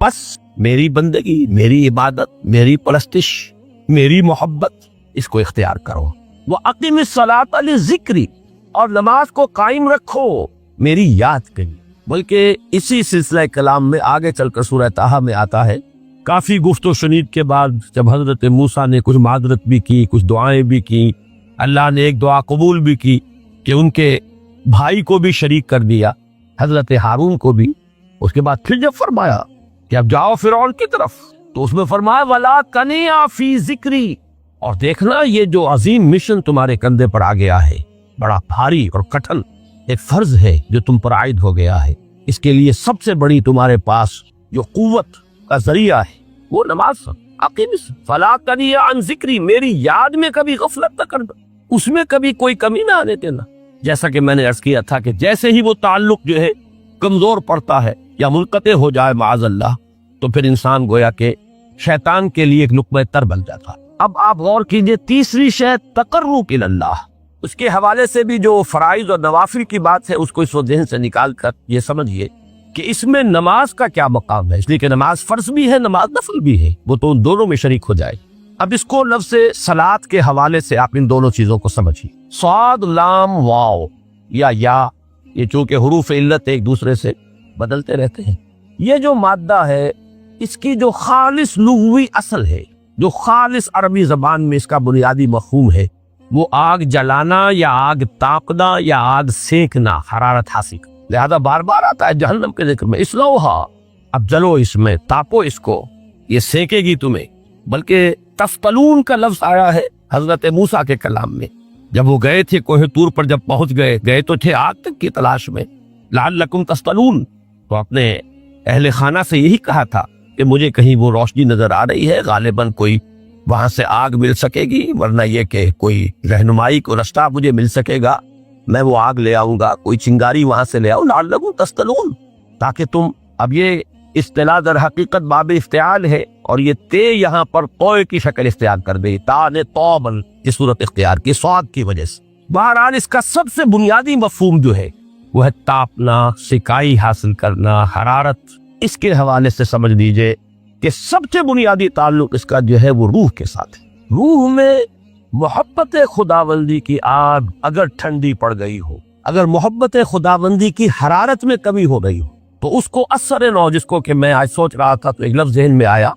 بس میری بندگی، میری عبادت، میری پرستش، میری محبت، اس کو اختیار کرو۔ وَأَقِمِ الصَّلَاةَ لِذِكْرِي، اور نماز کو قائم رکھو میری یاد کے لیے۔ بلکہ اسی سلسلہ کلام میں آگے چل کر سورہ طٰہٰ میں آتا ہے، کافی گفت و شنید کے بعد جب حضرت موسیٰ نے کچھ معذرت بھی کی، کچھ دعائیں بھی کی، اللہ نے ایک دعا قبول بھی کی کہ ان کے بھائی کو بھی شریک کر دیا، حضرت ہارون کو بھی۔ اس کے بعد پھر جب فرمایا کہ اب جاؤ فرعون کی طرف، تو اس میں فرمایا وَلَا تَنِعَ فِي ذِكْرِي، اور دیکھنا یہ جو عظیم مشن تمہارے کندھے پر آ گیا ہے، بڑا بھاری اور کٹھن ایک فرض ہے جو تم پر عائد ہو گیا ہے، اس کے لیے سب سے بڑی تمہارے پاس جو قوت کا ذریعہ ہے وہ نماز۔ فَلَا تَنِعَ عَنْ ذِكْرِي، میری یاد میں کبھی غفلت نہ کرنا، اس میں کبھی کوئی کمی نہ آنے دینا۔ جیسا کہ میں نے عرض کیا تھا کہ جیسے ہی وہ تعلق جو ہے کمزور پڑتا ہے یا منقطع ہو جائے معاذ اللہ، تو پھر انسان گویا کہ شیطان کے لیے ایک لقمہ تر بن جاتا۔ اب آپ غور کیجئے، تیسری شے تقرب الی اللہ، اس کے حوالے سے بھی جو فرائض اور نوافل کی بات ہے اس کو اس ذہن سے نکال کر یہ سمجھیے کہ اس میں نماز کا کیا مقام ہے، اس لیے کہ نماز فرض بھی ہے، نماز نفل بھی ہے، وہ تو ان دونوں میں شریک ہو جائے۔ اب اس کو لفظ صلاۃ کے حوالے سے آپ ان دونوں چیزوں کو سمجھیے۔ صاد لام واو یا یہ چونکہ حروف علت ایک دوسرے سے بدلتے رہتے ہیں، یہ جو مادہ ہے اس کی جو خالص لغوی اصل ہے، جو خالص عربی زبان میں اس کا بنیادی مفہوم ہے، وہ آگ جلانا یا آگ تاپنا یا آگ سینکنا، حرارت حاصل کرنا۔ لہذا بار بار آتا ہے جہنم کے ذکر میں، اسلوہا، اب جلو اس میں، تاپو اس کو، یہ سینکے گی تمہیں۔ بلکہ تفتلون کا لفظ آیا ہے حضرت موسیٰ کے کلام میں، جب وہ گئے تھے کوہ طور پر، جب پہنچ گئے تو تھے آگ تک کی تلاش میں، لعلکم تفتلون، تو اپنے اہل خانہ سے یہی کہا تھا کہ مجھے کہیں وہ روشنی نظر آ رہی ہے، غالباً کوئی وہاں سے آگ مل سکے گی، ورنہ یہ کہ کوئی رہنمائی کو رستہ مجھے مل سکے گا، میں وہ آگ لے آؤں گا، کوئی چنگاری وہاں سے لے آؤں، لعلکم تفتلون، تاکہ تم، اب یہ اصطلاح در حقیقت باب افتعال ہے، اور یہ تے یہاں پر طوع کی شکل اختیار کر گئی، تا نے طوبن کی صورت اختیار کی صاد کی وجہ سے۔ بہرحال اس کا سب سے بنیادی مفہوم جو ہے وہ ہے تاپنا، سکائی حاصل کرنا، حرارت۔ اس کے حوالے سے سمجھ لیجئے کہ سب سے بنیادی تعلق اس کا جو ہے وہ روح کے ساتھ ہے۔ روح میں محبت خداوندی کی آگ اگر ٹھنڈی پڑ گئی ہو، اگر محبت خداوندی کی حرارت میں کمی ہو گئی ہو، تو اس کو اثر نو، جس کو کہ میں آج سوچ رہا تھا تو ایک لفظ ذہن میں آیا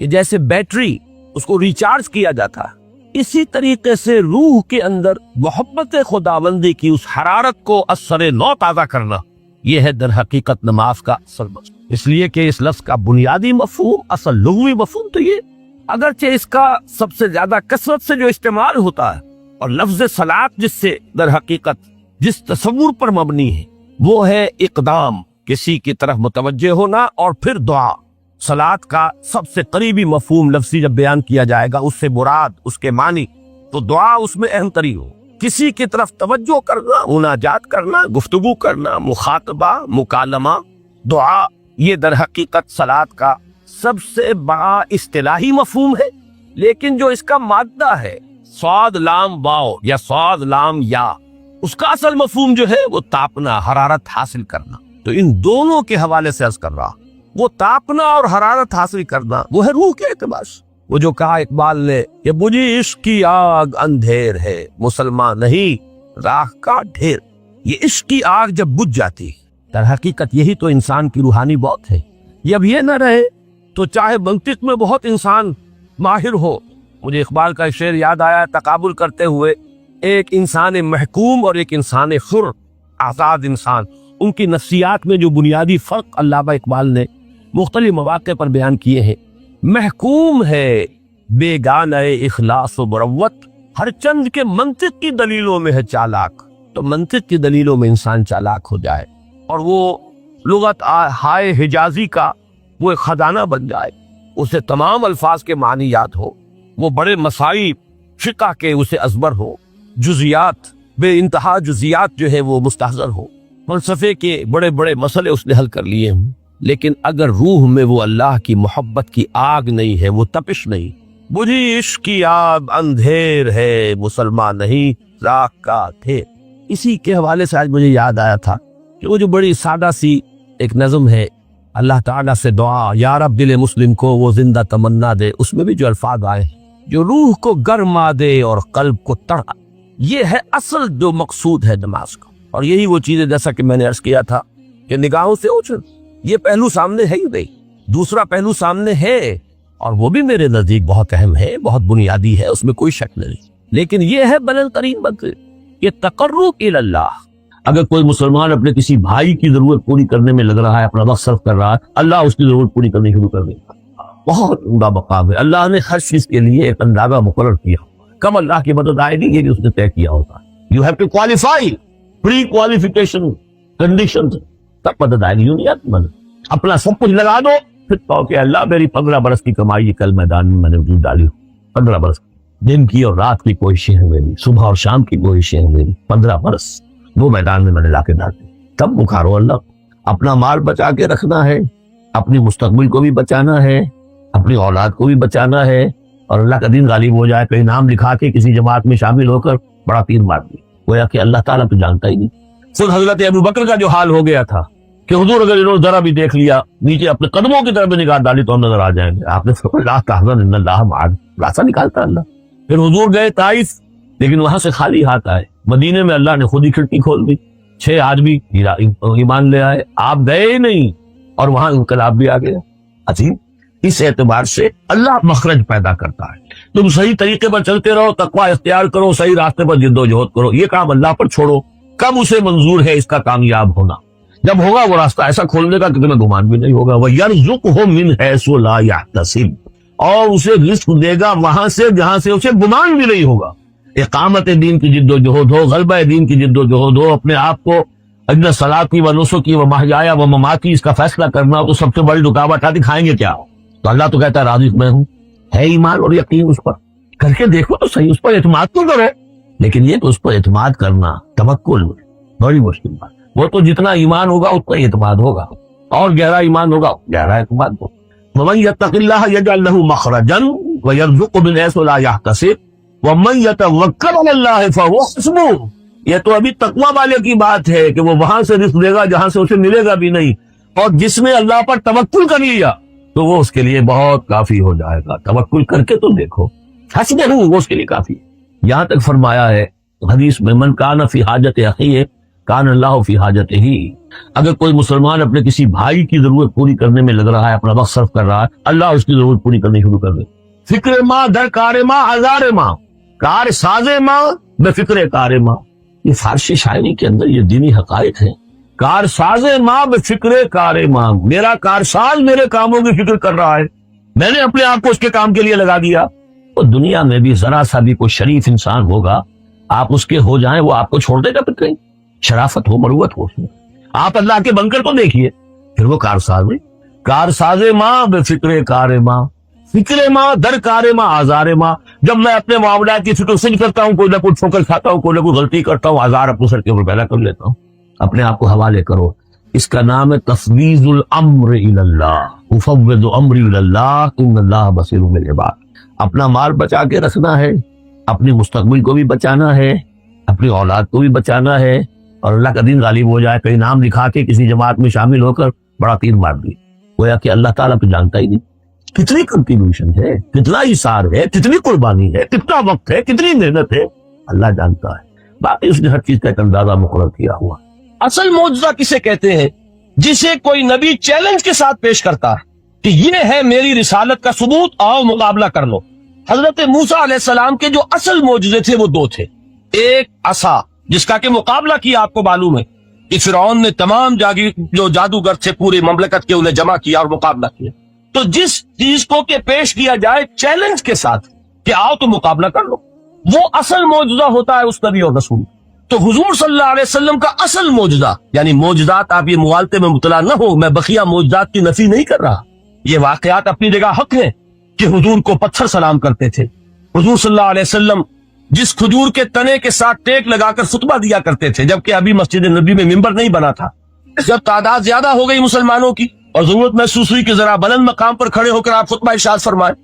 کہ جیسے بیٹری اس کو ریچارج کیا جاتا ہے، اسی طریقے سے روح کے اندر محبت خداوندی کی اس حرارت کو اثر نو تازہ کرنا، یہ ہے در حقیقت نماز کا اصل مقصد۔ اس لیے کہ اس لفظ کا بنیادی مفہوم، اصل لغوی مفہوم تو یہ، اگرچہ اس کا سب سے زیادہ کثرت سے جو استعمال ہوتا ہے، اور لفظ صلاۃ جس سے در حقیقت جس تصور پر مبنی ہے وہ ہے اقدام، کسی کی طرف متوجہ ہونا، اور پھر دعا۔ صلاۃ کا سب سے قریبی مفہوم لفظی جب بیان کیا جائے گا، اس سے مراد، اس کے معنی، تو دعا اس میں اہم ترین ہو، کسی کی طرف توجہ کرنا، مناجات کرنا، گفتگو کرنا، مخاطبہ، مکالمہ، دعا، یہ در حقیقت صلاۃ کا سب سے بڑا اصطلاحی مفہوم ہے۔ لیکن جو اس کا مادہ ہے صاد لام واو یا صاد لام یا، اس کا اصل مفہوم جو ہے وہ تاپنا، حرارت حاصل کرنا۔ تو ان دونوں کے حوالے سے عرض کر رہا، وہ تاپنا اور حرارت حاصل کرنا وہ ہے روح کے اعتبار سے۔ وہ جو کہا اقبال نے کہ بجھی عشق کی آگ اندھیر ہے، مسلمان نہیں راہ کا ڈھیر۔ یہ عشق کی آگ جب بجھ جاتی، در حقیقت یہی تو انسان کی روحانی موت ہے۔ یہ اب یہ نہ رہے تو چاہے منطق میں بہت انسان ماہر ہو، مجھے اقبال کا شعر یاد آیا تقابل کرتے ہوئے، ایک انسان محکوم اور ایک انسان حر، آزاد انسان، ان کی نفسیات میں جو بنیادی فرق علامہ اقبال نے مختلف مواقع پر بیان کیے ہیں۔ محکوم ہے بیگانہ اخلاص و مروت، ہر چند کے منطق کی دلیلوں میں ہے چالاک۔ تو منطق کی دلیلوں میں انسان چالاک ہو جائے اور وہ لغت ہائے حجازی کا وہ ایک خزانہ بن جائے، اسے تمام الفاظ کے معنی یاد ہو، وہ بڑے مسائل فقہ کے اسے ازبر ہو، جزیات، بے انتہا جزیات جو ہے وہ مستحضر ہو، فلسفے کے بڑے بڑے مسئلے اس نے حل کر لیے ہوں، لیکن اگر روح میں وہ اللہ کی محبت کی آگ نہیں ہے، وہ تپش نہیں، بجھی عشق کی آگ اندھیر ہے، مسلمان نہیں راہ کا ڈھیر۔ اسی کے حوالے سے آج مجھے یاد آیا تھا کہ وہ جو بڑی سادہ سی ایک نظم ہے اللہ تعالیٰ سے دعا یا رب دل مسلم کو وہ زندہ تمنا دے، اس میں بھی جو الفاظ آئے جو روح کو گرما دے اور قلب کو تڑا، یہ ہے اصل جو مقصود ہے نماز کا۔ اور یہی وہ چیزیں جیسا کہ میں نے عرض کیا تھا کہ نگاہوں سے اوجھل، یہ پہلو سامنے ہے ہی نہیں، دوسرا پہلو سامنے ہے اور وہ بھی میرے نزدیک بہت اہم ہے، بہت بنیادی ہے، اس میں کوئی شک نہیں، لیکن یہ ہے بلند ترین مقصد، یہ تقرب الی اللہ۔ اگر کوئی مسلمان اپنے کسی بھائی کی ضرورت پوری کرنے میں لگ رہا ہے، اپنا وقت صرف کر رہا ہے، اللہ اس کی ضرورت پوری کرنی شروع کر دے گا۔ بہت عمدہ مقام ہے، اللہ نے ہر چیز کے لیے ایک اندازہ مقرر کیا، کم اللہ کی مدد آئے گی یہ بھی اس نے طے کیا ہوتا ہے۔ You have to qualify, pre qualification condition, تب مدد آئے گی، یوں نہیں آتی مدد۔ اپنا سب کچھ لگا دو پھر کہو کہ اللہ میری 15 برس کی کمائی کل میدان میں نے وجود ڈالی، 15 برس دن کی اور رات کی کوششیں ہیں میری، صبح اور شام کی کوششیں ہیں میری، 15 برس وہ میدان میں میں نے لا کے ڈال دی۔ تب پکارو اللہ، اپنا مال بچا کے رکھنا ہے، اپنی مستقبل کو بھی بچانا ہے، اپنی اولاد کو بھی بچانا ہے، اور اللہ کا دین غالب ہو جائے، کہیں نام لکھا کے کسی جماعت میں شامل ہو کر بڑا تیر مار دی، گویا کہ اللہ تعالیٰ تو جانتا ہی نہیں۔ خود حضرت ابو بکر کا جو حال ہو گیا تھا کہ حضور اگر انہوں نے ذرا بھی دیکھ لیا، نیچے اپنے قدموں کی طرف نگاہ ڈالی تو ہم نظر آ جائیں گے، آپ نے فرمایا لا تحزن ان اللہ معنا، راستہ نکالتا اللہ۔ پھر حضور گئے طائف، لیکن وہاں سے خالی ہاتھ آئے، مدینے میں اللہ نے خود ہی کھڑکی کھول دی، 6 آدمی ایمان لے آئے، آپ گئے ہی نہیں اور وہاں انقلاب بھی آ گیا۔ عظیم، اس اعتبار سے اللہ مخرج پیدا کرتا ہے، تم صحیح طریقے پر چلتے رہو، تقوی اختیار کرو، صحیح راستے پر جد و جہد کرو، یہ کام اللہ پر چھوڑو، کب اسے منظور ہے اس کا کامیاب ہونا، جب ہوگا وہ راستہ ایسا کھولنے کا کہ تمہیں گمان بھی نہیں ہوگا۔ وَيَرْزُقْهُ مِنْ حَيْثُ لَا يَحْتَسِبُ، اور اسے رزق دے گا وہاں سے جہاں سے اسے گمان بھی نہیں ہوگا۔ اقامت دین کی جد و جہد ہو، غلبہ دین کی جد و جہد ہو، اپنے آپ کو اجن صلاتی و نسکی و محیایا و مماتی اس کا فیصلہ کرنا ہو، تو سب سے بڑی رکاوٹ آتی کھائیں گے کیا؟ تو اللہ تو کہتا ہے راضی میں ہوں، ہے ایمان اور یقین اس پر، کر کے دیکھو تو صحیح، اس پر اعتماد تو کرو، لیکن یہ کہ اس پر اعتماد کرنا توکل بڑی مشکل بات، وہ تو جتنا ایمان ہوگا اتنا اعتماد ہوگا، اور گہرا ایمان ہوگا گہرا اعتماد ہوگا۔ وَمَن يَتَّقِ اللَّهَ يَجْعَل لَهُ مَخْرَجًا وَيَرْزُقْهُ مِنْ حَيْثُ لَا يَحْتَسِبُ وَمَن يَتَوَكَّلْ عَلَى اللَّهِ فَهُوَ حَسْبُهُ، یہ تو ابھی تقویٰ والے کی بات ہے کہ وہ وہاں سے رزق دے گا جہاں سے اسے ملے گا بھی نہیں، اور جس نے اللہ پر توکل کر لیا تو وہ اس کے لیے بہت کافی ہو جائے گا۔ توکل کر کے تو دیکھو، حسبہ وہ اس کے لیے کافی ہے۔ یہاں تک فرمایا ہے حدیث میں من کان فی حاجت اخیہ کان اللہ فی حاجتہ، اگر کوئی مسلمان اپنے کسی بھائی کی ضرورت پوری کرنے میں لگ رہا ہے، اپنا وقت صرف کر رہا ہے، اللہ اس کی ضرورت پوری کرنی شروع کر دے۔ فکر ماں در کار ماں ہزار ماں، کار ساز ماں بے فکر کار ماں، یہ فارسی شاعری کے اندر یہ دینی حقائق ہیں۔ کار ساز ماں بے فکر کار ماں، میرا کارساز میرے کاموں کی فکر کر رہا ہے، میں نے اپنے آپ کو اس کے کام کے لیے لگا دیا۔ تو دنیا میں بھی ذرا سا بھی کوئی شریف انسان ہوگا، آپ اس کے ہو جائیں، وہ آپ کو چھوڑ دے گا؟ پھر کہیں شرافت ہو، مروت ہو اس میں۔ آپ اللہ کے بن کر تو دیکھیے، پھر وہ کارساز میں، کارساز ماں بے فکر کار ماں، فکر ماں در کار ماں آزار ماں، جب میں اپنے معاملات کی فکر سج کرتا ہوں، کوئی نہ کوئی ٹھوکر کھاتا ہوں، کوئی نہ کوئی غلطی کرتا ہوں، آزار اپنے سر کے اوپر پیدا کر لیتا ہوں، اپنے آپ کو حوالے کرو۔ اس کا نام ہے تفویض الامر الی اللہ، افوض امری الی اللہ ان اللہ بصیر بالعباد۔ اپنا مال بچا کے رکھنا ہے، اپنی مستقبل کو بھی بچانا ہے، اپنی اولاد کو بھی بچانا ہے، اور اللہ کا دین غالب ہو جائے، کہیں نام لکھا کے کسی جماعت میں شامل ہو کر بڑا تیر مار دی، گویا کہ اللہ تعالیٰ تو جانتا ہی نہیں کتنی کنٹریبیوشن ہے، کتنا اثار ہے، کتنی قربانی ہے، کتنا وقت ہے، کتنی محنت ہے، اللہ جانتا ہے۔ باقی اس نے ہر چیز کا ایک اندازہ مقرر کیا ہوا۔ اصل معجزہ کسے کہتے ہیں؟ جسے کوئی نبی چیلنج کے ساتھ پیش کرتا ہے کہ یہ ہے میری رسالت کا ثبوت، آؤ مقابلہ کر لو۔ حضرت موسیٰ علیہ السلام کے جو اصل معجزے تھے وہ 2 تھے، ایک عصا جس کا کہ مقابلہ کیا آپ کو معلوم ہے کہ فرعون نے تمام جو جادوگر تھے پورے مملکت کے انہیں جمع کیا اور مقابلہ کیا۔ تو جس چیز کو کہ پیش کیا جائے چیلنج کے ساتھ کہ آؤ تو مقابلہ کر لو، وہ اصل معجزہ ہوتا ہے اس نبی اور رسول۔ تو حضور صلی اللہ علیہ وسلم کا اصل معجزہ، یعنی معجزات، آپ یہ مغالطے میں مبتلا نہ ہو، میں بقیہ معجزات کی نفی نہیں کر رہا، یہ واقعات اپنی جگہ حق ہیں کہ حضور کو پتھر سلام کرتے تھے، حضور صلی اللہ علیہ وسلم جس کھجور کے تنے کے ساتھ ٹیک لگا کر خطبہ دیا کرتے تھے، جبکہ ابھی مسجد نبی میں ممبر نہیں بنا تھا، جب تعداد زیادہ ہو گئی مسلمانوں کی اور ضرورت محسوس ہوئی کہ ذرا بلند مقام پر کھڑے ہو کر آپ خطبہ ارشاد فرمائیں،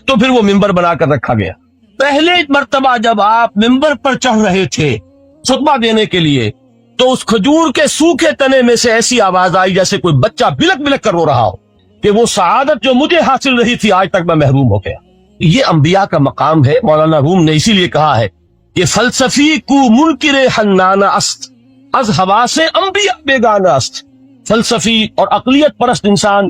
تو پھر وہ ممبر بنا کر رکھا گیا۔ پہلے مرتبہ جب آپ ممبر پر چڑھ رہے تھے خطبہ دینے کے لیے، تو اس کھجور کے سوکھے تنے میں سے ایسی آواز آئی جیسے کوئی بچہ بلک بلک کر رو رہا ہو کہ وہ سعادت جو مجھے حاصل رہی تھی آج تک میں محروم ہو گیا۔ یہ انبیاء کا مقام ہے۔ مولانا روم نے اسی لیے کہا ہے کہ فلسفی کو منکر حنانہ است، از ہوا سے انبیاء بیگانہ است۔ فلسفی اور عقلیت پرست انسان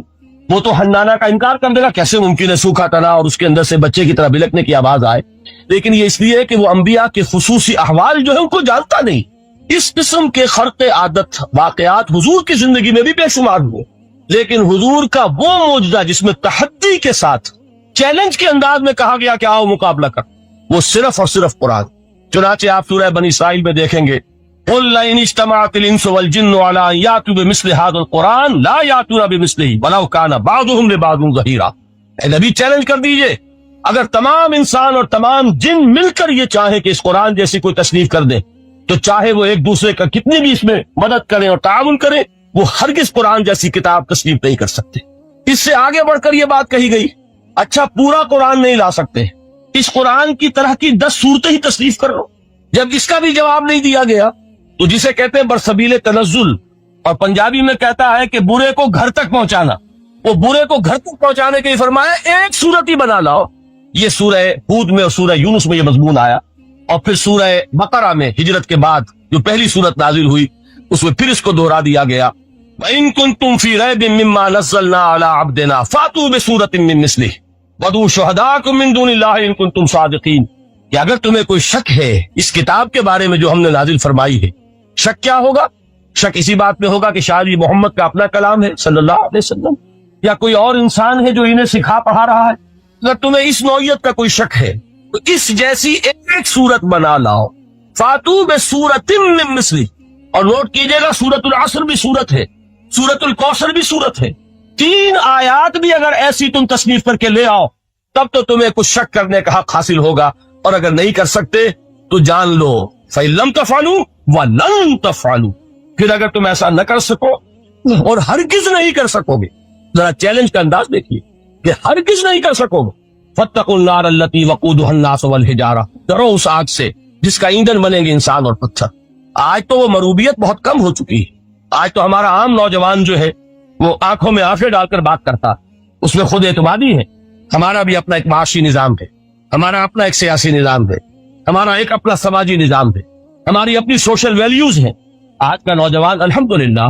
وہ تو حنانہ کا انکار کر دے گا، کیسے ممکن ہے سوکھا تنا اور اس کے اندر سے بچے کی طرح بلکنے کی آواز آئے، لیکن یہ اس لیے کہ وہ انبیاء کے خصوصی احوال جو ہے ان کو جانتا نہیں۔ اس قسم کے خرق عادت واقعات حضور کی زندگی میں بھی بے شمار ہوئے، لیکن حضور کا وہ معجزہ جس میں تحدی کے ساتھ چیلنج کے انداز میں کہا گیا کہ آؤ مقابلہ کر، وہ صرف اور صرف قرآن۔ چنانچہ آپ سورہ بنی اسرائیل میں دیکھیں گے قُلْ لَئِنِ اجْتَمَعَتِ الْإِنسُ وَالْجِنُّ عَلَىٰ أَن يَأْتُوا بِمِثْلِ هَٰذَا الْقُرْآنِ لَا يَأْتُونَ بِمِثْلِهِ وَلَوْ كَانَ بَعْضُهُمْ لِبَعْضٍ ظَهِيرًا۔ اے نبی چیلنج کر دیجئے، اگر تمام انسان اور تمام جن مل کر یہ چاہیں کہ اس قرآن جیسی کوئی تصنیف کر دیں، تو چاہے وہ ایک دوسرے کا کتنی بھی اس میں مدد کریں اور تعاون کریں، وہ ہرگز قرآن جیسی کتاب تصنیف نہیں کر سکتے۔ اس سے آگے بڑھ کر یہ بات کہی گئی، اچھا پورا قرآن نہیں لا سکتے، اس قرآن کی طرح کی 10 صورتیں ہی تصنیف کر لو۔ جب اس کا بھی جواب نہیں دیا گیا تو جسے کہتے ہیں برسبیل تنزل، اور پنجابی میں کہتا ہے کہ برے کو گھر تک پہنچانا، وہ برے کو گھر تک پہنچانے کے لیے فرمایا ایک صورت ہی بنا لاؤ۔ یہ سورہ ہود میں اور سورہ یونس میں یہ مضمون آیا، اور پھر سورہ بقرہ میں ہجرت کے بعد جو پہلی صورت نازل ہوئی اس میں پھر اس کو دوہرا دیا گیا، وَإِن كُنتُمْ فِي رَيْبٍ مِّمَّا نَزَّلْنَا عَلَىٰ عَبْدِنَا فَأْتُوا بِسُورَةٍ مِّن مِّثْلِهِ وَادْعُوا شُهَدَاءَكُم مِّن دُونِ اللَّهِ إِن كُنتُمْ صَادِقِينَ۔ کہ اگر تمہیں کوئی شک ہے اس کتاب کے بارے میں جو ہم نے نازل فرمائی ہے، شک کیا ہوگا؟ شک اسی بات میں ہوگا کہ شاید یہ محمد کا اپنا کلام ہے صلی اللہ علیہ وسلم، یا کوئی اور انسان ہے جو انہیں سکھا پڑھا رہا ہے۔ اگر تمہیں اس نوعیت کا کوئی شک ہے تو اس جیسی ایک صورت بنا لاؤ، فاتو بسورۃ من مثلہ۔ اور نوٹ کیجئے گا سورۃ العصر بھی صورت ہے، سورۃ الکوثر بھی صورت ہے، 3 آیات بھی اگر ایسی تم تصنیف کر کے لے آؤ تب تو تمہیں کچھ شک کرنے کا حق حاصل ہوگا، اور اگر نہیں کر سکتے تو جان لو فَإِن لَمْ تَفْعَلُوا وَلَن تَفْعَلُوا، پھر اگر تم ایسا نہ کر سکو اور ہرگز نہیں کر سکو گے، ذرا چیلنج کا انداز دیکھیے کہ ہرگز نہیں کر سکو گے، فَاتَّقُوا النَّارَ الَّتِي وَقُودُهَا النَّاسُ وَالْحِجَارَةُ، ڈرو اس آگ سے جس کا ایندھن بنیں گے انسان اور پتھر۔ آج تو وہ مروبیت بہت کم ہو چکی ہے، آج تو ہمارا عام نوجوان جو ہے وہ آنکھوں میں آنکھیں ڈال کر بات کرتا، اس میں خود اعتمادی ہے۔ ہمارا بھی اپنا ایک معاشی نظام ہے، ہمارا اپنا ایک سیاسی نظام ہے، ہمارا ایک اپنا سماجی نظام ہے، ہماری اپنی سوشل ویلیوز ہیں۔ آج کا نوجوان الحمدللہ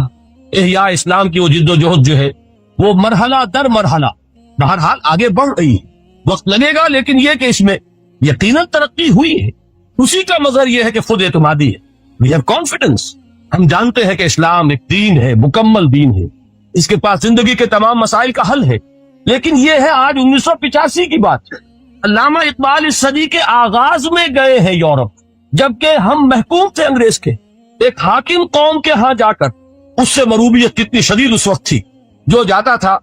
احیاء اسلام کی وہ جد و جہد جو ہے وہ مرحلہ در مرحلہ بہرحال آگے بڑھ رہی ہے، وقت لگے گا لیکن یہ کہ اس میں یقیناً ترقی ہوئی ہے۔ اسی کا مظہر یہ ہے کہ خود اعتمادی ہے، we have confidence۔ ہم جانتے ہیں کہ اسلام ایک دین ہے، مکمل دین ہے، اس کے پاس زندگی کے تمام مسائل کا حل ہے، لیکن یہ ہے آج 1985 کی بات۔ علامہ اقبال اس صدی کے آغاز میں گئے ہیں یورپ، جبکہ ہم محکوم تھے انگریز کے، ایک حاکم قوم کے ہاں جا کر اس سے مروبیت کتنی شدید اس وقت تھی، جو جاتا تھا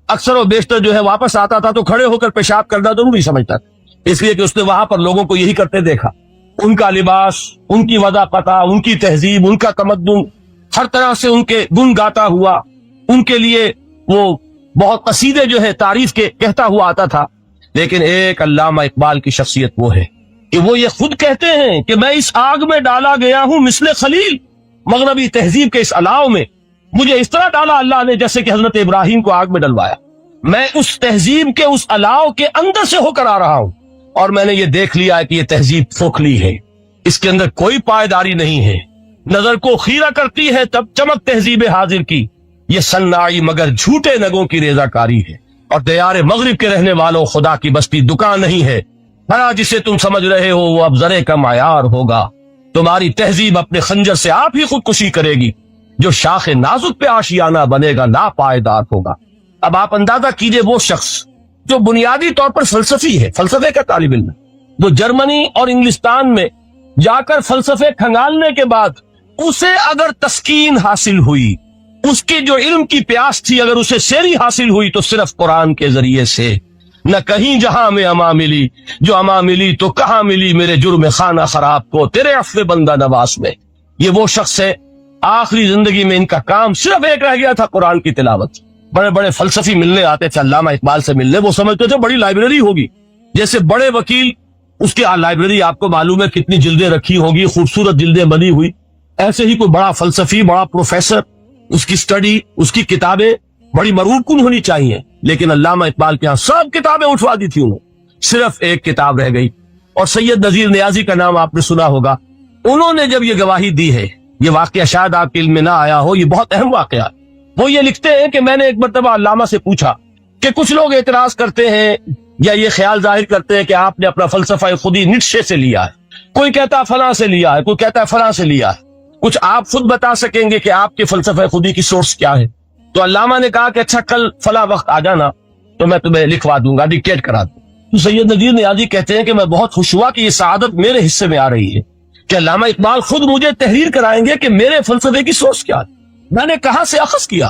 اکثر و بیشتر جو ہے واپس آتا تھا تو کھڑے ہو کر پیشاب کرنا ضروری سمجھتا تھا، اس لیے کہ اس نے وہاں پر لوگوں کو یہی کرتے دیکھا۔ ان کا لباس، ان کی وضاقتہ، ان کی تہذیب، ان کا تمدن، ہر طرح سے ان کے گن گاتا ہوا، ان کے لیے وہ بہت قصیدے جو ہے تعریف کے کہتا ہوا آتا تھا۔ لیکن ایک علامہ اقبال کی شخصیت وہ ہے کہ وہ یہ خود کہتے ہیں کہ میں اس آگ میں ڈالا گیا ہوں مثل خلیل، مغربی تہذیب کے اس الاؤ میں مجھے اس طرح ڈالا اللہ نے جیسے کہ حضرت ابراہیم کو آگ میں ڈلوایا۔ میں اس تہذیب کے اس الاؤ کے اندر سے ہو کر آ رہا ہوں، اور میں نے یہ دیکھ لیا ہے کہ یہ تہذیب کھوکھلی ہے، اس کے اندر کوئی پائیداری نہیں ہے، نظر کو خیرہ کرتی ہے تب چمک تہذیب حاضر کی، یہ سنائی مگر جھوٹے نگوں کی ریزہ کاری ہے، اور دیار مغرب کے رہنے والوں خدا کی بستی دکان نہیں ہے، بھلا جسے تم سمجھ رہے ہو وہ اب ذرے کا معیار ہوگا، تمہاری تہذیب اپنے خنجر سے آپ ہی خودکشی کرے گی، جو شاخ نازک پہ آشیانہ بنے گا نا پائیدار ہوگا۔ اب آپ اندازہ کیجئے وہ شخص جو بنیادی طور پر فلسفی ہے، فلسفے کا طالب علم، وہ جرمنی اور انگلستان میں جا کر فلسفے کھنگالنے کے بعد اسے اگر تسکین حاصل ہوئی، اس کی جو علم کی پیاس تھی اگر اسے سیری حاصل ہوئی تو صرف قرآن کے ذریعے سے، نہ کہیں جہاں میں اما ملی، جو اما ملی تو کہاں ملی میرے جرم خانہ خراب کو تیرے عفو بندہ نواز میں۔ یہ وہ شخص ہے آخری زندگی میں ان کا کام صرف ایک رہ گیا تھا، قرآن کی تلاوت۔ بڑے بڑے فلسفی ملنے آتے تھے علامہ اقبال سے ملنے، وہ سمجھتے تھے بڑی لائبریری ہوگی، جیسے بڑے وکیل اس کی لائبریری آپ کو معلوم ہے کتنی جلدیں رکھی ہوگی، خوبصورت جلدیں بنی ہوئی، ایسے ہی کوئی بڑا فلسفی، بڑا پروفیسر، اس کی اسٹڈی، اس کی کتابیں بڑی مرغوب کن ہونی چاہیے، لیکن علامہ اقبال کے ہاں سب کتابیں اٹھوا دی تھی انہوں، صرف ایک کتاب رہ گئی۔ اور سید نذیر نیازی کا نام آپ نے سنا ہوگا، انہوں نے جب یہ گواہی دی ہے، یہ واقعہ شاید آپ کے علم میں نہ آیا ہو، یہ بہت اہم واقعہ۔ وہ یہ لکھتے ہیں کہ میں نے ایک مرتبہ علامہ سے پوچھا کہ کچھ لوگ اعتراض کرتے ہیں یا یہ خیال ظاہر کرتے ہیں کہ آپ نے اپنا فلسفہ خودی نیٹشے سے لیا ہے، کوئی کہتا ہے فلاں سے لیا ہے، کوئی کہتا ہے فلاں سے لیا ہے، کچھ آپ خود بتا سکیں گے کہ آپ کے فلسفہ خودی کی سورس کیا ہے؟ تو علامہ نے کہا کہ اچھا کل فلاں وقت آ جانا تو میں تمہیں لکھوا دوں گا، ڈکٹیٹ کرا دوں۔ تو سید نذیر نیازی کہتے ہیں کہ میں بہت خوش ہوا کہ یہ سعادت میرے حصے میں آ رہی ہے کہ علامہ اقبال خود مجھے تحریر کرائیں گے کہ میرے فلسفے کی سورس کیا ہے، میں نے کہاں سے اخذ کیا۔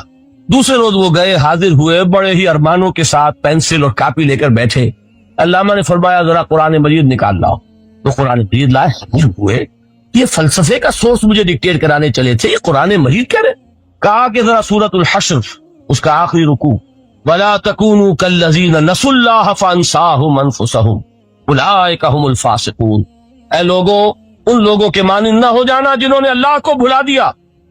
دوسرے روز وہ گئے، حاضر ہوئے، بڑے ہی ارمانوں کے ساتھ پینسل اور کاپی لے کر بیٹھے۔ علامہ نے فرمایا ذرا قرآن مجید نکال لاؤ، تو قرآن مجید لائے، حاضر ہوئے۔ یہ فلسفے کا سورس مجھے ڈکٹیٹ کرانے چلے تھے، یہ قرآن مجید کہہ رہے؟ کہا کہ ذرا سورۃ الحشر اس کا آخری رکوع، وَلَا تَكُونُوا كَالَّذِينَ نَسُوا اللَّهَ فَأَنسَاهُمْ أَنفُسَهُمْ أُولَٰئِكَ هُمُ الْفَاسِقُونَ۔ اے لوگوں، ان لوگوں کے مانند نہ ہو جانا جنہوں نے اللہ کو بھلا دیا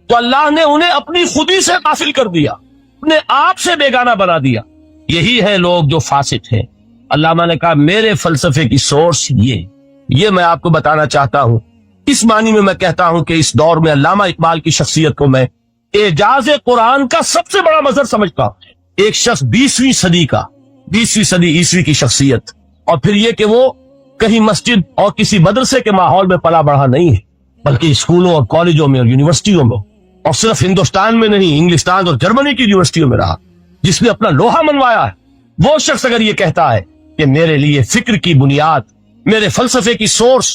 تو اللہ نے انہیں اپنی خودی سے غافل کر دیا، اپنے آپ سے بیگانہ بنا دیا، یہی ہے لوگ جو فاسق ہیں۔ علامہ نے کہا میرے فلسفے کی سورس یہ میں آپ کو بتانا چاہتا ہوں۔ اس معنی میں کہتا ہوں کہ اس دور میں علامہ اقبال کی شخصیت کو میں اعجاز قرآن کا سب سے بڑا مظہر سمجھتا ہوں۔ ایک شخص 20ویں صدی کا، 20ویں صدی عیسوی کی شخصیت، اور پھر یہ کہ وہ کہیں مسجد اور کسی مدرسے کے ماحول میں پلا بڑھا نہیں ہے، بلکہ اسکولوں اور کالجوں میں اور یونیورسٹیوں میں، اور صرف ہندوستان میں نہیں، انگلستان اور جرمنی کی یونیورسٹیوں میں رہا، جس نے اپنا لوہا منوایا ہے۔ وہ شخص اگر یہ کہتا ہے کہ میرے لیے فکر کی بنیاد، میرے فلسفے کی سورس،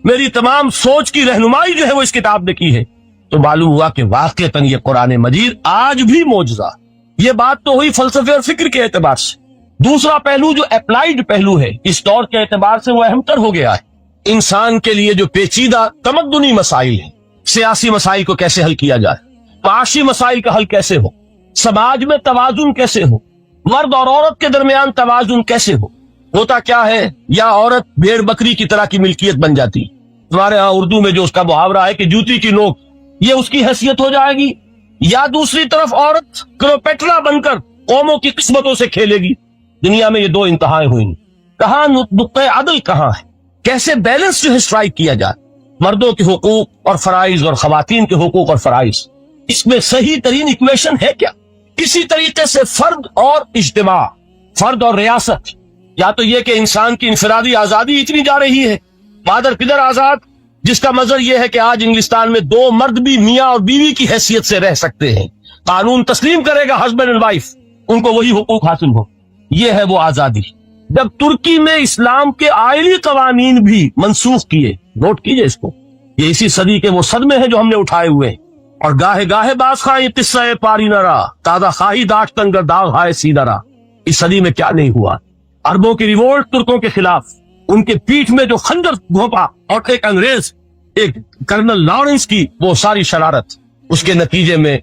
میری تمام سوچ کی رہنمائی جو ہے وہ اس کتاب نے کی ہے، تو معلوم ہوا کہ واقعتاً یہ قرآن مجید آج بھی معجزہ۔ یہ بات تو ہوئی فلسفے اور فکر کے اعتبار سے۔ دوسرا پہلو جو اپلائیڈ پہلو ہے، اس دور کے اعتبار سے وہ اہم تر ہو گیا ہے۔ انسان کے لیے جو پیچیدہ تمدنی مسائل ہیں، سیاسی مسائل کو کیسے حل کیا جائے، معاشی مسائل کا حل کیسے ہو، سماج میں توازن کیسے ہو، مرد اور عورت کے درمیان توازن کیسے ہو، ہوتا کیا ہے یا عورت بھیڑ بکری کی طرح کی ملکیت بن جاتی۔ تمہارے ہاں اردو میں جو اس کا محاورہ ہے کہ جوتی کی نوک، یہ اس کی حیثیت ہو جائے گی، یا دوسری طرف عورت کلوپیٹرا بن کر قوموں کی قسمتوں سے کھیلے گی۔ دنیا میں یہ دو انتہائیں ہوئیں، کہاں نقطۂ عدل کہاں ہے، کیسے بیلنس جو ہے اسٹرائک کیا جائے، مردوں کے حقوق اور فرائض اور خواتین کے حقوق اور فرائض، اس میں صحیح ترین ایکویشن ہے کیا؟ اسی طریقے سے فرد اور اجتماع، فرد اور ریاست، یا تو یہ کہ انسان کی انفرادی آزادی اتنی جا رہی ہے، مادر پدر آزاد، جس کا مظہر یہ ہے کہ آج انگلستان میں 2 مرد بھی میاں اور بیوی کی حیثیت سے رہ سکتے ہیں، قانون تسلیم کرے گا ہسبینڈ اینڈ وائف، ان کو وہی حقوق حاصل ہو، یہ ہے وہ آزادی۔ جب ترکی میں اسلام کے آئلی قوانین بھی منسوخ کیے، نوٹ کیجئے اس کو، یہ اسی صدی کے وہ صدمے ہیں جو ہم نے اٹھائے ہوئے ہیں، اور گاہے گاہے باز خواہی قصہ پاری نہ رہا، تازہ خواہی داشتن گر داغ ہائے سیدھا رہا۔ اس صدی میں کیا نہیں ہوا، عربوں کی ریوولٹ ترکوں کے خلاف، ان کے پیٹھ میں جو خنجر گھونپا، اور ایک انگریز، ایک کرنل لارنس کی وہ ساری شرارت، اس کے نتیجے میں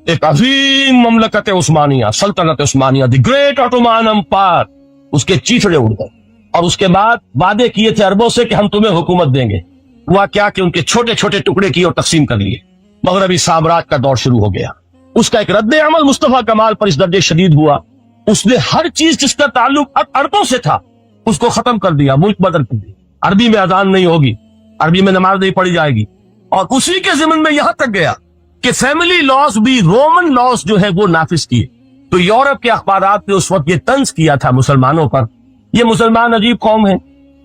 ایک عظیم مملکت عثمانیہ، سلطنت عثمانیہ، دی گریٹ آٹومان امپائر، اس کے چیتڑے اڑ گئے، اور اس کے بعد وعدے کیے تھے عربوں سے کہ ہم تمہیں حکومت دیں گے، ہوا کیا کہ ان کے چھوٹے چھوٹے ٹکڑے کیے اور تقسیم کر لیے، مغربی سامراج کا دور شروع ہو گیا۔ اس کا ایک رد عمل مصطفیٰ کمال پر اس درجے شدید ہوا، اس نے ہر چیز جس کا تعلق عربوں سے تھا اس کو ختم کر دیا، ملک بدل کر دیا، عربی میں اذان نہیں ہوگی، عربی میں نماز نہیں پڑھی جائے گی، اور اسی کے ضمن میں یہاں تک گیا کہ فیملی لاز بھی رومن لاز جو ہے وہ نافذ کیے۔ تو یورپ کے اخبارات نے اس وقت یہ طنز کیا تھا مسلمانوں پر، یہ مسلمان عجیب قوم ہے،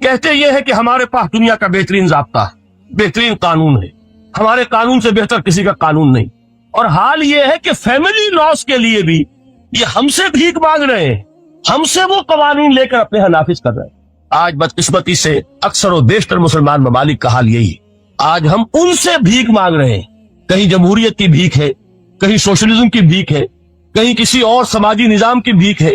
کہتے یہ ہے کہ ہمارے پاس دنیا کا بہترین ضابطہ ہے، بہترین قانون ہے، ہمارے قانون سے بہتر کسی کا قانون نہیں، اور حال یہ ہے کہ فیملی لاز کے لیے بھی یہ ہم سے بھیک مانگ رہے ہیں، ہم سے وہ قوانین لے کر اپنے ہاں نافذ کر رہے ہیں۔ آج بدقسمتی سے اکثر و بیشتر مسلمان ممالک کا حال یہی ہے، آج ہم ان سے بھیک مانگ رہے ہیں، کہیں جمہوریت کی بھیک ہے، کہیں سوشلزم کی بھیک ہے، کہیں کسی اور سماجی نظام کی بھیک ہے،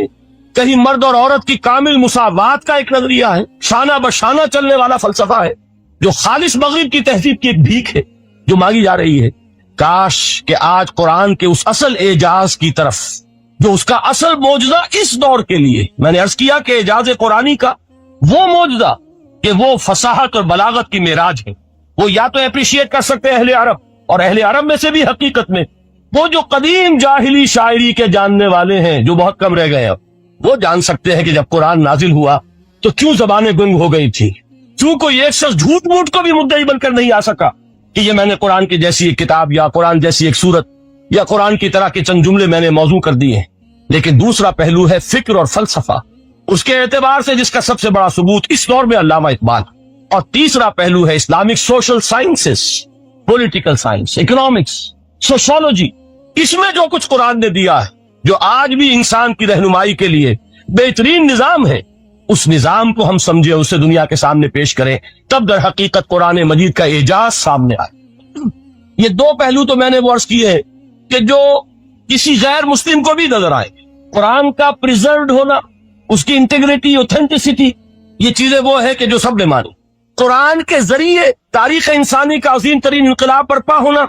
کہیں مرد اور عورت کی کامل مساوات کا ایک نظریہ ہے، شانہ بشانہ چلنے والا فلسفہ ہے، جو خالص مغرب کی تہذیب کی ایک بھیک ہے جو مانگی جا رہی ہے۔ کاش کہ آج قرآن کے اس اصل اعجاز کی طرف، جو اس کا اصل معجزہ اس دور کے لیے، میں نے عرض کیا کہ اعجاز قرآنی کا وہ معجزہ کہ وہ فصاحت اور بلاغت کی معراج ہے، وہ یا تو اپریشیٹ کر سکتے ہیں اہل عرب، اور اہل عرب میں سے بھی حقیقت میں وہ جو قدیم جاہلی شاعری کے جاننے والے ہیں جو بہت کم رہ گئے ہیں وہ جان سکتے ہیں کہ جب قرآن نازل ہوا تو کیوں زبانیں گنگ ہو گئی تھی، کیوں کوئی ایک شخص جھوٹ موٹ کو بھی مدعی بن کر نہیں آ سکا کہ یہ میں نے قرآن کی جیسی ایک کتاب یا قرآن جیسی ایک سورت یا قرآن کی طرح کے چند جملے میں نے موضوع کر دیے ہیں۔ لیکن دوسرا پہلو ہے فکر اور فلسفہ، اس کے اعتبار سے جس کا سب سے بڑا ثبوت اس دور میں علامہ اقبال، اور تیسرا پہلو ہے Islamic social sciences, political science, economics, sociology. اس میں جو کچھ قرآن نے دیا ہے جو آج بھی انسان کی رہنمائی کے لیے بہترین نظام ہے، اس نظام کو ہم سمجھے، اسے دنیا کے سامنے پیش کریں، تب در حقیقت قرآن مجید کا اعجاز سامنے آئے۔ یہ دو پہلو تو میں نے وہ عرض کیے ہیں کہ جو کسی غیر مسلم کو بھی نظر آئے، قرآن کا پریزروڈ ہونا، اس کی انٹیگریٹی، اوتھینٹسٹی، یہ چیزیں وہ ہے کہ جو سب نے مانی۔ قرآن کے ذریعے تاریخ انسانی کا عظیم ترین انقلاب برپا ہونا،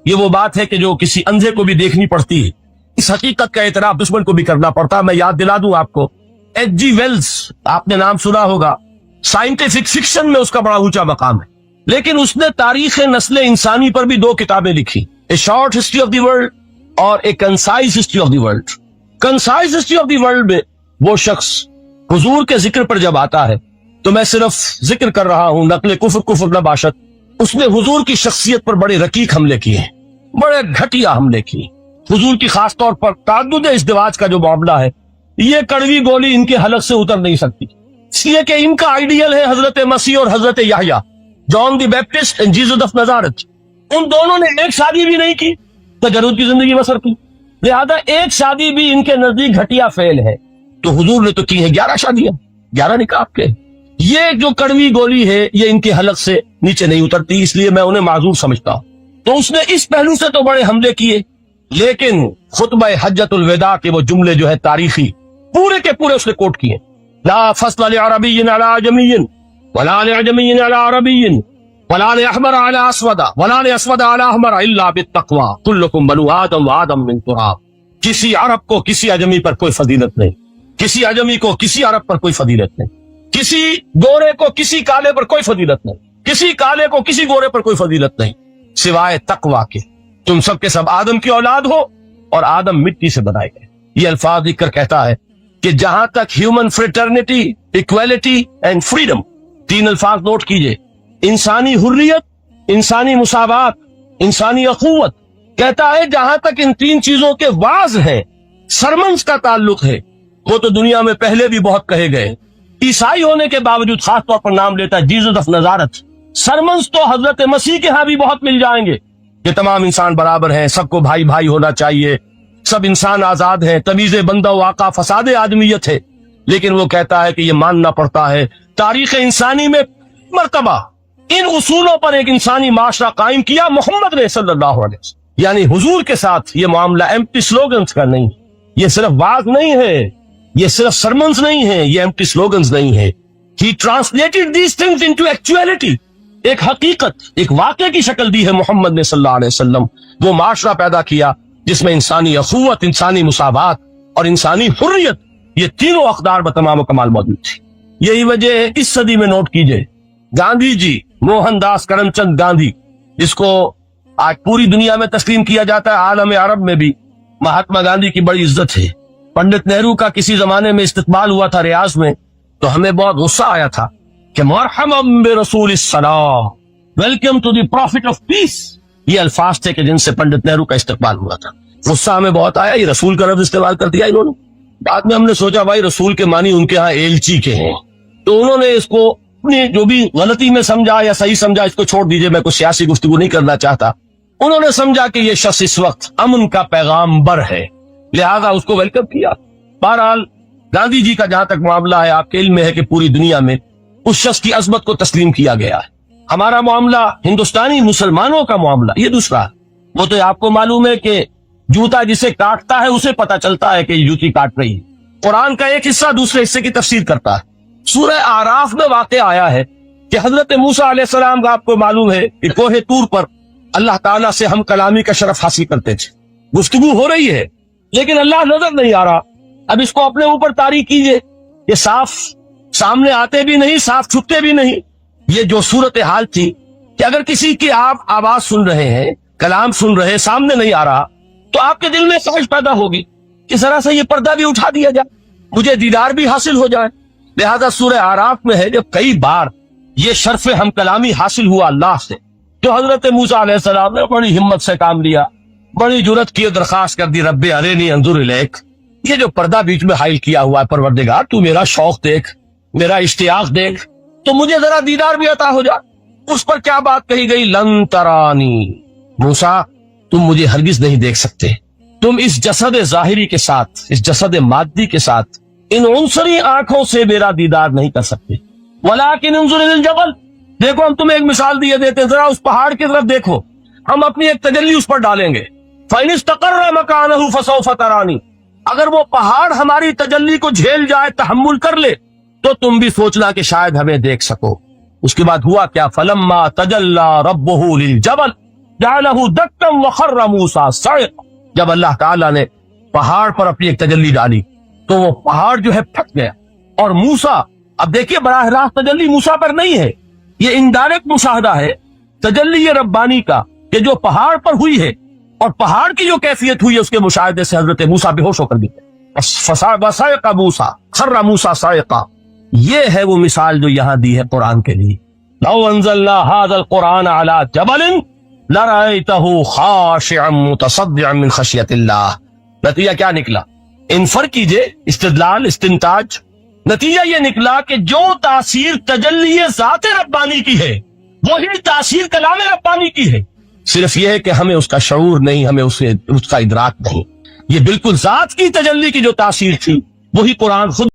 یہ وہ بات ہے کہ جو کسی اندھے کو بھی دیکھنی پڑتی ہے۔ اس حقیقت کا اعتراف دشمن کو بھی کرنا پڑتا۔ میں یاد دلا دوں آپ کو، ایچ جی ویلز، آپ نے نام سنا ہوگا، سائنٹیفک فکشن میں اس کا بڑا اونچا مقام ہے، لیکن اس نے تاریخ نسل انسانی پر بھی دو کتابیں لکھی، a short history of the world اور a concise history of the world. Concise history of the world میں وہ شخص حضور کے ذکر پر جب آتا ہے تو میں صرف ذکر کر رہا ہوں، نقل کفر نہ باشد، اس نے حضور کی شخصیت پر بڑے رقیق حملے کیے ہیں، بڑے گھٹیا حملے کیے۔ حضور کی خاص طور پر تعدد ازدواج کا جو معاملہ ہے، یہ کڑوی گولی ان کے حلق سے اتر نہیں سکتی، اس لیے کہ ان کا آئیڈیل ہے حضرت مسیح اور حضرت یحییٰ، جان دی بیپٹسٹ اینڈ جیسس آف نزارت۔ ان دونوں نے ایک شادی بھی نہیں کی، تجرد کی زندگی بسر کی، لہذا ایک شادی بھی ان کے نزدیک گھٹیا فعل ہے۔ تو حضور نے تو کی ہے 11 شادیاں، 11 نکاح کے۔ یہ جو کڑوی گولی ہے یہ ان کے حلق سے نیچے نہیں اترتی، اس لیے میں انہیں معذور سمجھتا ہوں۔ تو اس نے اس پہلو سے تو بڑے حملے کیے، لیکن خطبہ حجۃ الوداع کے وہ جملے جو ہے تاریخی، پورے کے پورے اس نے کوٹ کیے، لا فصل لعربی علی عجمی ولا لعجمی علی عربی ولا لأحمر علی اسود ولا لأسود علی احمر الا بالتقوی کلکم بنو آدم وآدم من تراب۔ کسی عرب کو کسی عجمی پر کوئی فضیلت نہیں، کسی عجمی کو کسی عرب پر کوئی فضیلت نہیں، کسی گورے کو کسی کالے پر کوئی فضیلت نہیں، کسی کالے کو کسی گورے پر کوئی فضیلت نہیں سوائے تقوی کے۔ تم سب کے سب آدم کی اولاد ہو اور آدم مٹی سے بنائے گئے۔ یہ الفاظ لکھ کر کہتا ہے کہ جہاں تک human fraternity, equality and freedom, 3 الفاظ نوٹ کیجئے، انسانی حریت، انسانی مساوات، انسانی اخوت، کہتا ہے جہاں تک ان 3 چیزوں کے واز ہے، سرمنس کا تعلق ہے، وہ تو دنیا میں پہلے بھی بہت کہے گئے۔ عیسائی ہونے کے باوجود خاص طور پر نام لیتا ہے جیسس آف نزارت۔ سرمنس تو حضرت مسیح کے ہاں بھی بہت مل جائیں گے کہ تمام انسان برابر ہیں، سب کو بھائی بھائی ہونا چاہیے، سب انسان آزاد ہیں، تمیز بندہ و آقا فساد آدمیت ہے۔ لیکن وہ کہتا ہے کہ یہ ماننا پڑتا ہے تاریخ انسانی میں مرتبہ ان اصولوں پر ایک انسانی معاشرہ قائم کیا محمد نے صلی اللہ علیہ وسلم، یعنی حضور کے ساتھ یہ معاملہ ایمپٹی سلوگنز کا نہیں، یہ صرف واز نہیں ہے، یہ صرف سرمنز نہیں ہے، یہ ایمپٹی سلوگنز نہیں ہے۔ He translated these things into actuality، ایک حقیقت، ایک واقعے کی شکل دی ہے محمد نے صلی اللہ علیہ وسلم۔ وہ معاشرہ پیدا کیا جس میں انسانی اخوت، انسانی مساوات اور انسانی حریت، یہ تینوں اقدار بتمام و کمال موجود تھی۔ یہی وجہ ہے اس صدی میں نوٹ کیجئے، گاندھی جی، موہن داس کرم چند گاندھی، جس کو آج پوری دنیا میں تسلیم کیا جاتا ہے، عالم عرب میں بھی مہاتما گاندھی کی بڑی عزت ہے۔ پنڈت نہرو کا کسی زمانے میں استقبال ہوا تھا ریاض میں، تو ہمیں بہت غصہ آیا تھا کہ مرحبا برسول السلام، welcome to the prophet of peace, یہ الفاظ تھے کہ جن سے پنڈت نہرو کا استقبال ہوا تھا۔ غصہ ہمیں بہت آیا، یہ رسول کا لفظ استعمال کر دیا انہوں نے۔ بعد میں ہم نے سوچا بھائی رسول کے معنی ان کے ہاں ایلچی کے ہیں، تو انہوں نے اس کو اپنی جو بھی غلطی میں سمجھا یا صحیح سمجھا، اس کو چھوڑ دیجئے، میں کوئی سیاسی گفتگو نہیں کرنا چاہتا۔ انہوں نے سمجھا کہ یہ شخص اس وقت امن کا پیغام بر ہے، لہذا اس کو ویلکم کیا۔ بہرحال گاندھی جی کا جہاں تک معاملہ ہے، آپ کے علم میں ہے کہ پوری دنیا میں اس شخص کی عظمت کو تسلیم کیا گیا ہے۔ ہمارا معاملہ ہندوستانی مسلمانوں کا معاملہ یہ دوسرا ہے۔ وہ تو آپ کو معلوم ہے کہ جوتا جسے کاٹتا ہے اسے پتا چلتا ہے کہ یہ جوتی کاٹ رہی ہے۔ قرآن کا ایک حصہ دوسرے حصے کی تفسیر کرتا ہے۔ سورہ اعراف میں واقع آیا ہے کہ حضرت موسیٰ علیہ السلام کا آپ کو معلوم ہے کہ کوہ طور پر اللہ تعالیٰ سے ہم کلامی کا شرف حاصل کرتے تھے، گفتگو ہو رہی ہے لیکن اللہ نظر نہیں آ رہا۔ اب اس کو اپنے اوپر طاری کیجئے، یہ صاف سامنے آتے بھی نہیں، صاف چھپتے بھی نہیں۔ یہ جو صورتحال تھی کہ اگر کسی کی آپ آواز سن رہے ہیں کلام سن رہے سامنے نہیں آ رہا تو آپ کے دل میں خواہش پیدا ہوگی کہ ذرا سا یہ پردہ بھی اٹھا دیا جائے, مجھے دیدار بھی حاصل ہو جائے. لہذا سورہ اعراف میں ہے جب کئی بار یہ شرف ہم کلامی حاصل ہوا اللہ سے, تو حضرت موسیٰ علیہ السلام نے بڑی ہمت سے کام لیا, بڑی جرت کی درخواست کر دی, رب ارینی انظر الیک, یہ جو پردہ بیچ میں حائل کیا ہوا ہے پروردگار, تو میرا شوق دیکھ, میرا اشتیاق دیکھ, تو مجھے ذرا دیدار بھی عطا ہو جائے. اس پر کیا بات کہی گئی, لن ترانی, موسیٰ تم مجھے ہرگز نہیں دیکھ سکتے, تم اس جسد ظاہری کے ساتھ, اس جسد مادی کے ساتھ, ان عنصری آنکھوں سے میرا دیدار نہیں کر سکتے. ولیکن انظر الی الجبل, دیکھو ہم تمہیں ایک مثال دیے دیتے, ذرا اس پہاڑ کی طرف دیکھو, ہم اپنی ایک تجلی اس پر ڈالیں گے. فَإِنِ اسْتَقَرَّ مَكَانَهُ فَسَوْفَ تَرَانِي, اگر وہ پہاڑ ہماری تجلی کو جھیل جائے, تحمل کر لے, تو تم بھی سوچنا کہ شاید ہمیں دیکھ سکو. اس کے بعد ہوا کیا, فَلَمَّا تَجَلَّى رَبُّهُ لِلْجَبَلِ جَعَلَهُ دَكًّا وَخَرَّ مُوسَىٰ صَعِقًا, جب اللہ تعالیٰ نے پہاڑ پر اپنی ایک تجلی ڈالی تو وہ پہاڑ جو ہے پھٹ گیا. اور موسیٰ, اب دیکھیے براہ راست تجلی موسیٰ پر نہیں ہے, یہ انڈائریکٹ مشاہدہ ہے تجلی ربانی کا کہ جو پہاڑ پر ہوئی ہے, اور پہاڑ کی جو کیفیت ہوئی ہے اس کے مشاہدے سے حضرت موسیٰ بے ہوش ہو کر گئے. فصعق موسیٰ خر موسیٰ صاعقا, یہ ہے وہ مثال جو یہاں دی ہے قرآن کے لیے. لو انزلنا هذا القرآن على جبل لرأيته خاشعا متصدعا من خشیت اللہ. نتیجہ کیا نکلا, انفر کیجئے, استدلال, استنتاج, نتیجہ یہ نکلا کہ جو تاثیر تجلی ذات ربانی کی ہے وہی تاثیر کلام ربانی کی ہے, صرف یہ ہے کہ ہمیں اس کا شعور نہیں, ہمیں اس کا ادراک نہیں. یہ بالکل ذات کی تجلی کی جو تاثیر تھی وہی قرآن خود